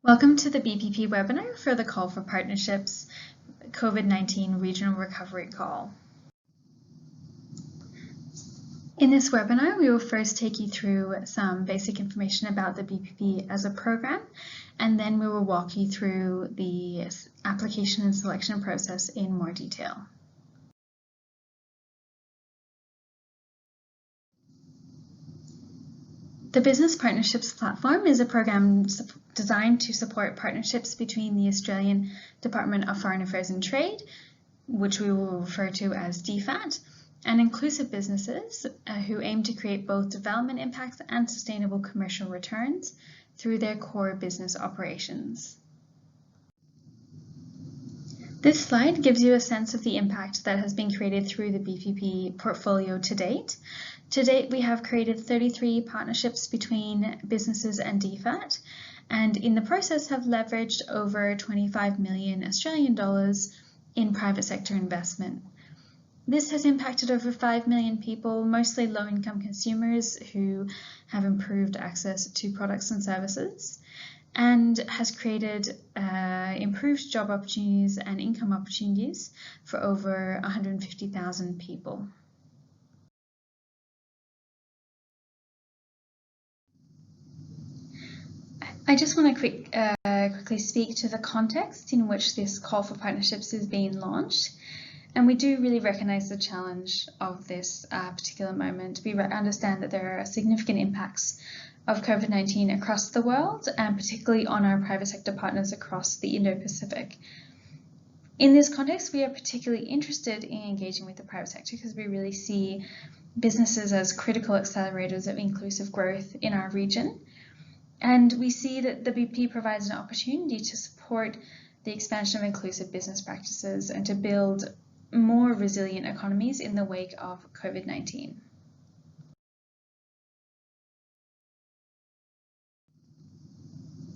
Welcome to the BPP webinar for the Call for Partnerships COVID-19 Regional Recovery Call. In this webinar, we will first take you through some basic information about the BPP as a program, and then we will walk you through the application and selection process in more detail. The Business Partnerships Platform is a program designed to support partnerships between the Australian Department of Foreign Affairs and Trade, which we will refer to as DFAT, and inclusive businesses who aim to create both development impacts and sustainable commercial returns through their core business operations. This slide gives you a sense of the impact that has been created through the BPP portfolio to date. To date, we have created 33 partnerships between businesses and DFAT, and in the process have leveraged over 25 million Australian dollars in private sector investment. This has impacted over 5 million people, mostly low-income consumers who have improved access to products and services, and has created improved job opportunities and income opportunities for over 150,000 people. I just want to quickly speak to the context in which this call for partnerships is being launched. And we do really recognise the challenge of this particular moment. We understand that there are significant impacts of COVID-19 across the world, and particularly on our private sector partners across the Indo-Pacific. In this context, we are particularly interested in engaging with the private sector because we really see businesses as critical accelerators of inclusive growth in our region. And we see that the BP provides an opportunity to support the expansion of inclusive business practices and to build more resilient economies in the wake of COVID-19.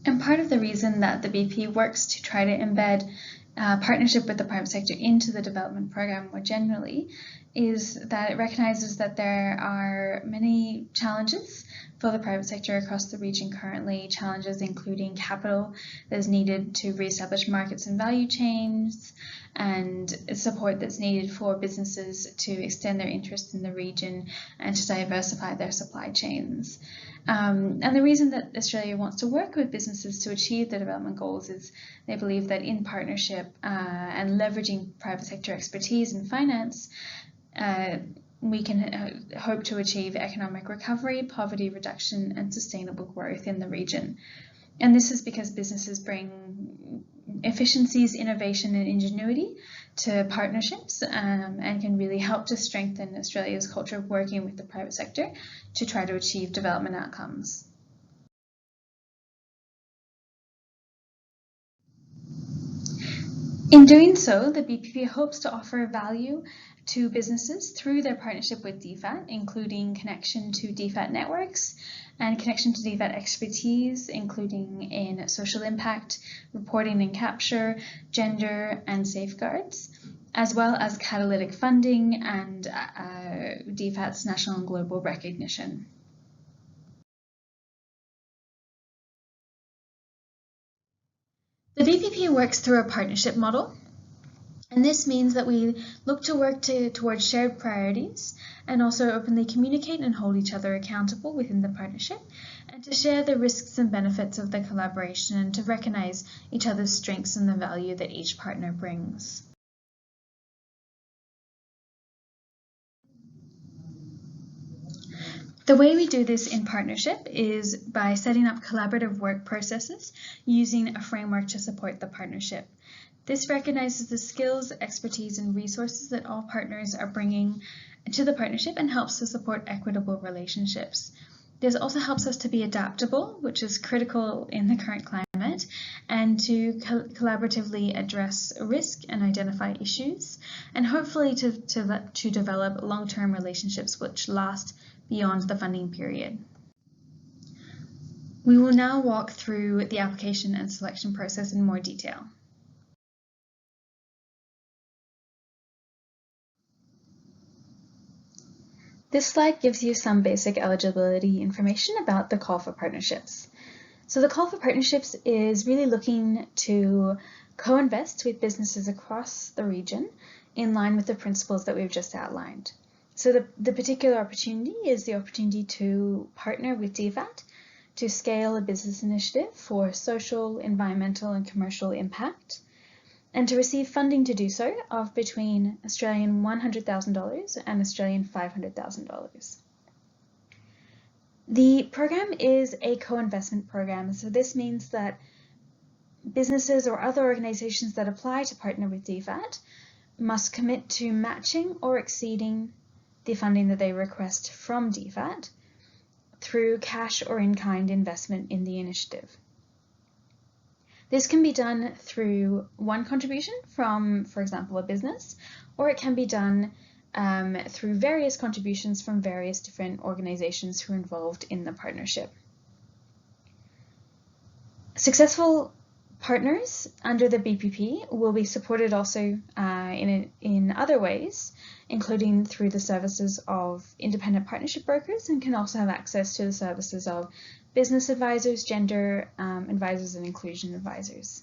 And part of the reason that the BP works to try to embed partnership with the private sector into the development program more generally is that it recognizes that there are many challenges for the private sector across the region currently, challenges including capital that is needed to reestablish markets and value chains, and support that's needed for businesses to extend their interest in the region and to diversify their supply chains. And the reason that Australia wants to work with businesses to achieve the development goals is they believe that in partnership and leveraging private sector expertise in finance, we can hope to achieve economic recovery, poverty reduction, and sustainable growth in the region. And this is because businesses bring efficiencies, innovation, and ingenuity to partnerships and can really help to strengthen Australia's culture of working with the private sector to try to achieve development outcomes. In doing so, the BPP hopes to offer value to businesses through their partnership with DFAT, including connection to DFAT networks and connection to DFAT expertise, including in social impact, reporting and capture, gender, and safeguards, as well as catalytic funding and DFAT's national and global recognition. The BPP works through a partnership model, and this means that we look to work towards shared priorities and also openly communicate and hold each other accountable within the partnership, and to share the risks and benefits of the collaboration and to recognize each other's strengths and the value that each partner brings. The way we do this in partnership is by setting up collaborative work processes using a framework to support the partnership. This recognizes the skills, expertise, and resources that all partners are bringing to the partnership and helps to support equitable relationships. This also helps us to be adaptable, which is critical in the current climate, and to collaboratively address risk and identify issues, and hopefully to develop long-term relationships which last beyond the funding period. We will now walk through the application and selection process in more detail. This slide gives you some basic eligibility information about the call for partnerships. So the call for partnerships is really looking to co-invest with businesses across the region in line with the principles that we've just outlined. So the particular opportunity is the opportunity to partner with DFAT to scale a business initiative for social, environmental and commercial impact, and to receive funding to do so of between Australian $100,000 and Australian $500,000. The program is a co-investment program, so this means that businesses or other organizations that apply to partner with DFAT must commit to matching or exceeding the funding that they request from DFAT through cash or in-kind investment in the initiative. This can be done through one contribution from, for example, a business, or it can be done through various contributions from various different organizations who are involved in the partnership. Successful partners under the BPP will be supported also in other ways, including through the services of independent partnership brokers, and can also have access to the services of business advisors, gender advisors, and inclusion advisors.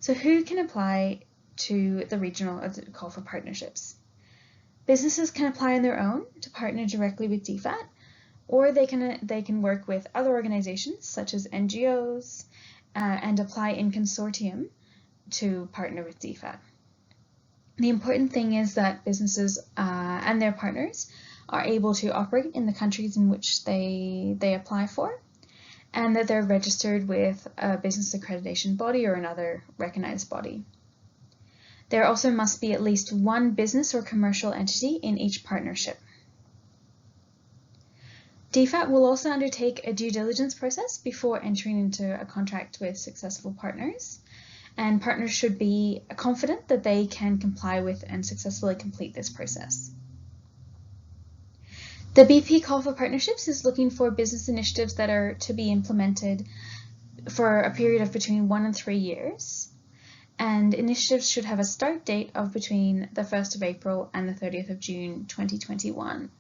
So who can apply to the regional call for partnerships? Businesses can apply on their own to partner directly with DFAT, or they can work with other organizations such as NGOs and apply in consortium to partner with DFAT. The important thing is that businesses and their partners are able to operate in the countries in which they apply for, and that they're registered with a business accreditation body or another recognized body. There also must be at least one business or commercial entity in each partnership. DFAT will also undertake a due diligence process before entering into a contract with successful partners, and partners should be confident that they can comply with and successfully complete this process. The BP Call for Partnerships is looking for business initiatives that are to be implemented for a period of between 1 and 3 years, and initiatives should have a start date of between the 1st of April and the 30th of June 2021.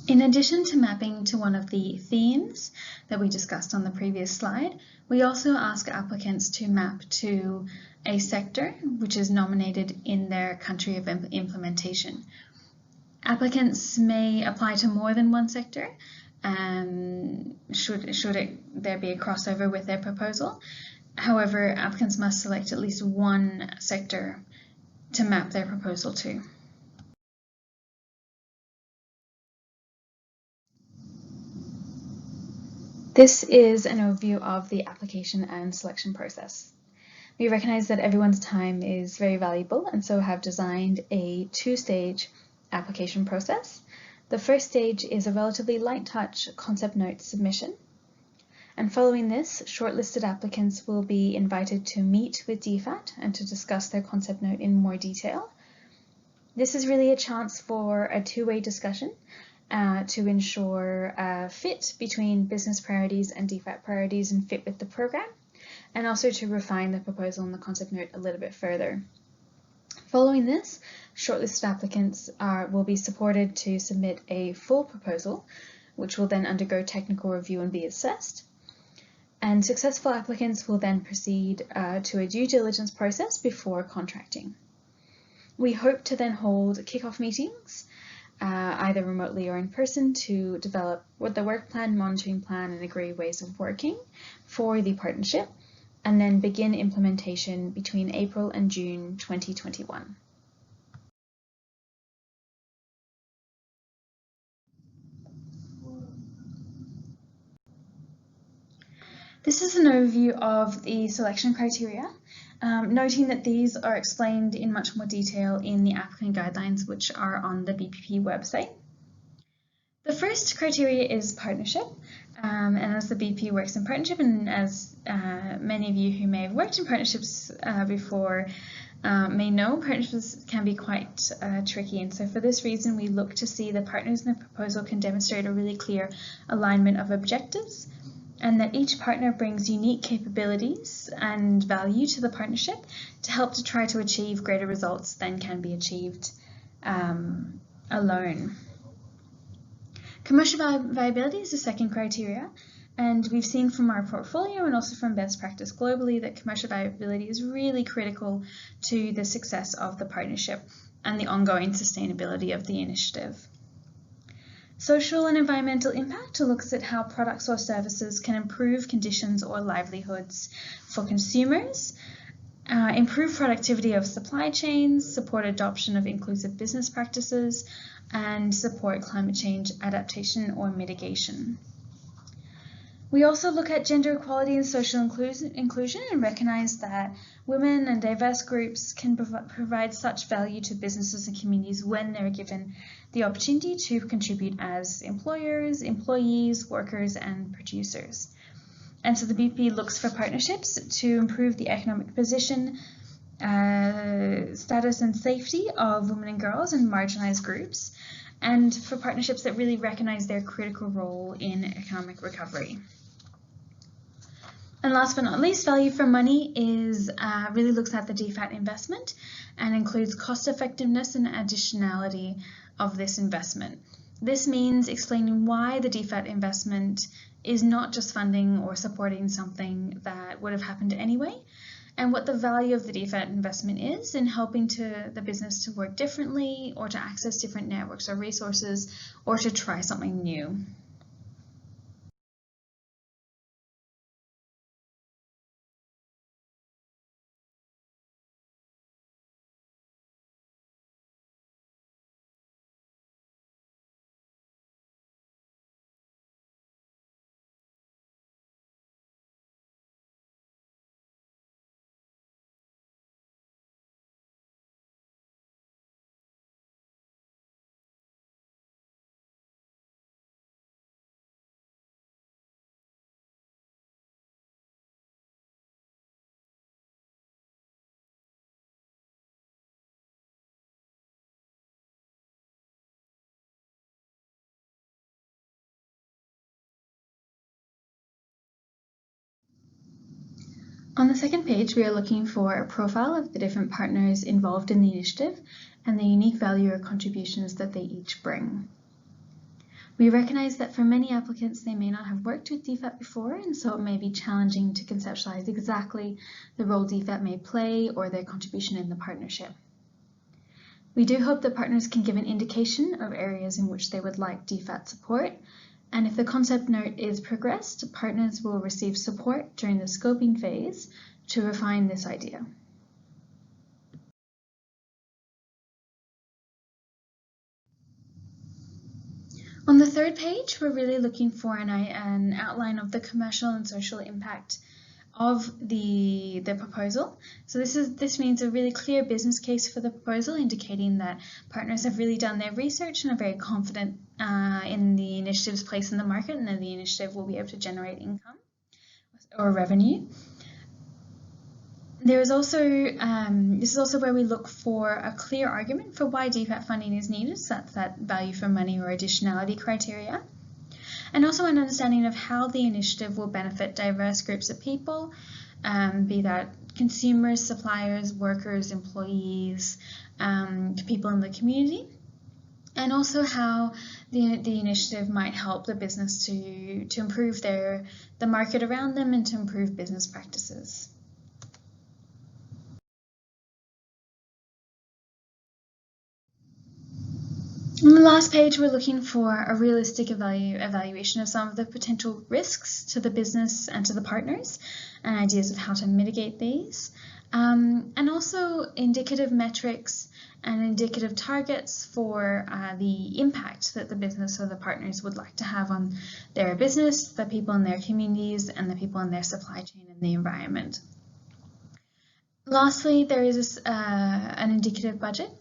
In addition to mapping to one of the themes that we discussed on the previous slide, we also ask applicants to map to a sector which is nominated in their country of implementation. Applicants may apply to more than one sector, should there be a crossover with their proposal. However, applicants must select at least one sector to map their proposal to. This is an overview of the application and selection process. We recognize that everyone's time is very valuable, and so have designed a two-stage application process. The first stage is a relatively light touch concept note submission. And following this, shortlisted applicants will be invited to meet with DFAT and to discuss their concept note in more detail. This is really a chance for a two-way discussion to ensure a fit between business priorities and DFAT priorities and fit with the program, and also to refine the proposal and the concept note a little bit further. Following this, shortlisted applicants will be supported to submit a full proposal, which will then undergo technical review and be assessed. And successful applicants will then proceed to a due diligence process before contracting. We hope to then hold kickoff meetings, either remotely or in person, to develop the work plan, monitoring plan, and agree ways of working for the partnership, and then begin implementation between April and June 2021. This is an overview of the selection criteria, noting that these are explained in much more detail in the applicant guidelines, which are on the BPP website. The first criteria is partnership, and as the BP works in partnership, and as many of you who may have worked in partnerships before may know, partnerships can be quite tricky, and so for this reason we look to see the partners in the proposal can demonstrate a really clear alignment of objectives, and that each partner brings unique capabilities and value to the partnership to help to try to achieve greater results than can be achieved alone. Commercial viability is the second criteria, and we've seen from our portfolio and also from best practice globally that commercial viability is really critical to the success of the partnership and the ongoing sustainability of the initiative. Social and environmental impact looks at how products or services can improve conditions or livelihoods for consumers, improve productivity of supply chains, support adoption of inclusive business practices, and support climate change adaptation or mitigation. We also look at gender equality and social inclusion and recognize that women and diverse groups can provide such value to businesses and communities when they're given the opportunity to contribute as employers, employees, workers, and producers. And so the BP looks for partnerships to improve the economic position, status and safety of women and girls and marginalized groups, and for partnerships that really recognize their critical role in economic recovery. And last but not least, value for money is really looks at the DFAT investment and includes cost effectiveness and additionality of this investment. This means explaining why the DFAT investment is not just funding or supporting something that would have happened anyway, and what the value of the DFAT investment is in helping the business to work differently or to access different networks or resources or to try something new. On the second page, we are looking for a profile of the different partners involved in the initiative and the unique value or contributions that they each bring. We recognize that for many applicants, they may not have worked with DFAT before, and so it may be challenging to conceptualize exactly the role DFAT may play or their contribution in the partnership. We do hope that partners can give an indication of areas in which they would like DFAT support, and if the concept note is progressed, partners will receive support during the scoping phase to refine this idea. On the third page, we're really looking for an outline of the commercial and social impact of the proposal. So this means a really clear business case for the proposal, indicating that partners have really done their research and are very confident in the initiative's place in the market, and that the initiative will be able to generate income or revenue. There is also this is also where we look for a clear argument for why DFAT funding is needed. So that's that value for money or additionality criteria. And also an understanding of how the initiative will benefit diverse groups of people, be that consumers, suppliers, workers, employees, people in the community, and also how the initiative might help the business to improve the market around them and to improve business practices. On the last page, we're looking for a realistic evaluation of some of the potential risks to the business and to the partners, and ideas of how to mitigate these, and also indicative metrics and indicative targets for the impact that the business or the partners would like to have on their business, the people in their communities, and the people in their supply chain and the environment. Lastly, there is an indicative budget.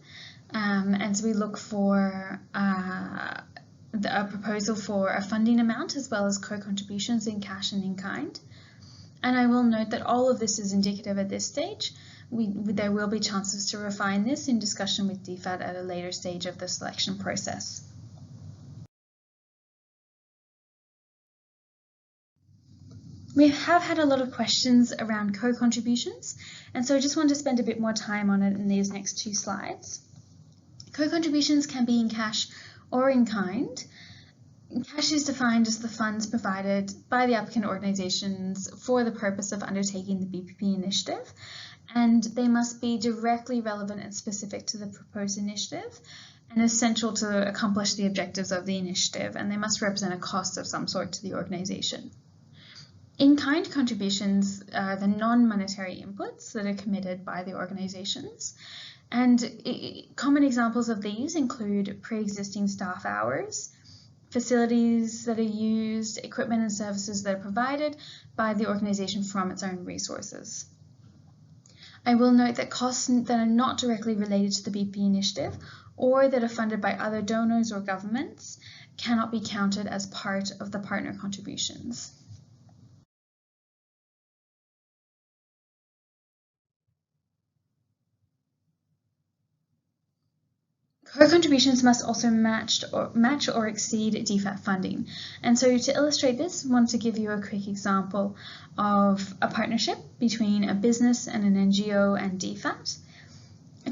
And so we look for a proposal for a funding amount as well as co-contributions in cash and in kind. And I will note that all of this is indicative at this stage. There will be chances to refine this in discussion with DFAT at a later stage of the selection process. We have had a lot of questions around co-contributions, and so I just want to spend a bit more time on it in these next 2 slides. Co-contributions can be in cash or in kind. Cash is defined as the funds provided by the applicant organisations for the purpose of undertaking the BPP initiative, and they must be directly relevant and specific to the proposed initiative and essential to accomplish the objectives of the initiative, and they must represent a cost of some sort to the organisation. In-kind contributions are the non-monetary inputs that are committed by the organisations, and common examples of these include pre-existing staff hours, facilities that are used, equipment and services that are provided by the organisation from its own resources. I will note that costs that are not directly related to the BPP initiative or that are funded by other donors or governments cannot be counted as part of the partner contributions. Co-contributions must also match or exceed DFAT funding. And so to illustrate this, I want to give you a quick example of a partnership between a business and an NGO and DFAT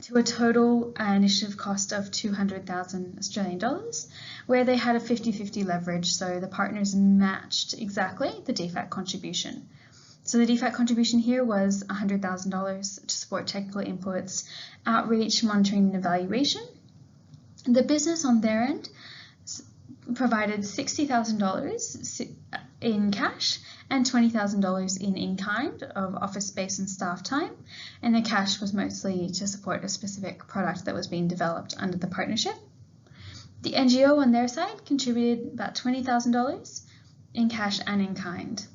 to a total initiative cost of 200,000 Australian dollars, where they had a 50-50 leverage, so the partners matched exactly the DFAT contribution. So the DFAT contribution here was $100,000 to support technical inputs, outreach, monitoring and evaluation. The business on their end provided $60,000 in cash and $20,000 in kind of office space and staff time, and the cash was mostly to support a specific product that was being developed under the partnership. The NGO on their side contributed about $20,000 in cash and in kind.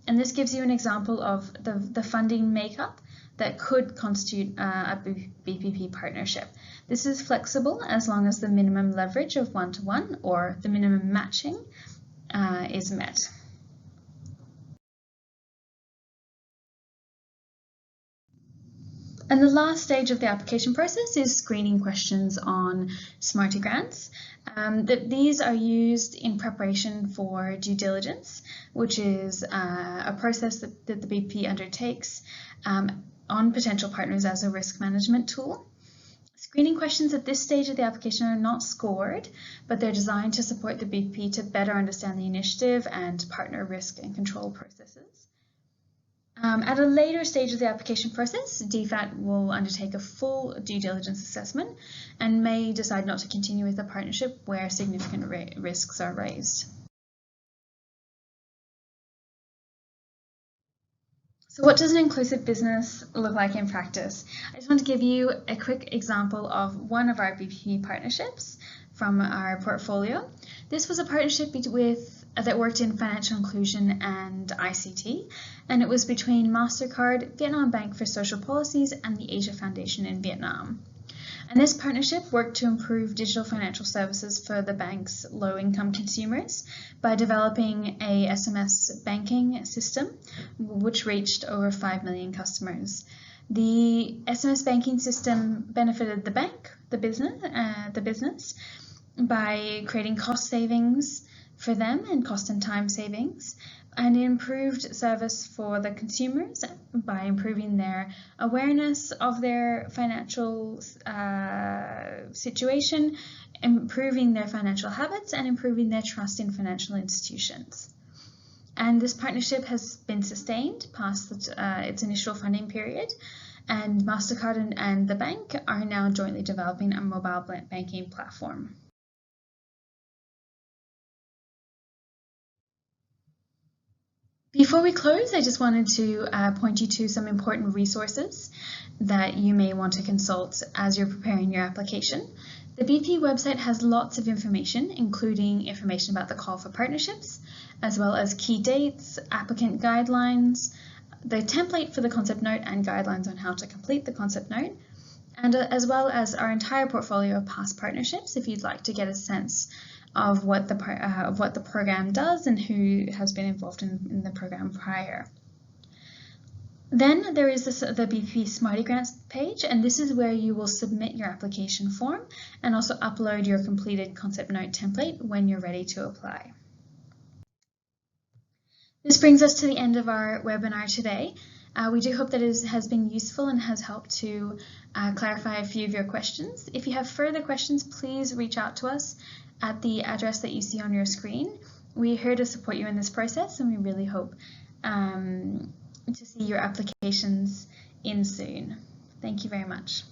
And this gives you an example of the funding makeup that could constitute a BPP partnership. This is flexible as long as the minimum leverage of 1-to-1 or the minimum matching is met. And the last stage of the application process is screening questions on Smarty grants. These are used in preparation for due diligence, which is a process that the BP undertakes on potential partners as a risk management tool. Screening questions at this stage of the application are not scored, but they're designed to support the BP to better understand the initiative and partner risk and control processes. At a later stage of the application process, DFAT will undertake a full due diligence assessment and may decide not to continue with the partnership where significant risks are raised. So what does an inclusive business look like in practice? I just want to give you a quick example of one of our BPP partnerships from our portfolio. This was a partnership that worked in financial inclusion and ICT, and it was between MasterCard, Vietnam Bank for Social Policies, and the Asia Foundation in Vietnam. And this partnership worked to improve digital financial services for the bank's low-income consumers by developing a SMS banking system, which reached over 5 million customers. The SMS banking system benefited the bank, the business, by creating cost savings for them and cost and time savings, and improved service for the consumers by improving their awareness of their financial situation, improving their financial habits, and improving their trust in financial institutions. And this partnership has been sustained past its initial funding period, and MasterCard and the bank are now jointly developing a mobile banking platform. Before we close, I just wanted to point you to some important resources that you may want to consult as you're preparing your application. The BP website has lots of information, including information about the call for partnerships, as well as key dates, applicant guidelines, the template for the concept note and guidelines on how to complete the concept note, and as well as our entire portfolio of past partnerships if you'd like to get a sense of what the program does and who has been involved in the program prior. Then there is the BPP Smarty Grants page, and this is where you will submit your application form and also upload your completed concept note template when you're ready to apply. This brings us to the end of our webinar today. We do hope that it has been useful and has helped to clarify a few of your questions. If you have further questions, please reach out to us at the address that you see on your screen. We're here to support you in this process, and we really hope to see your applications in soon. Thank you very much.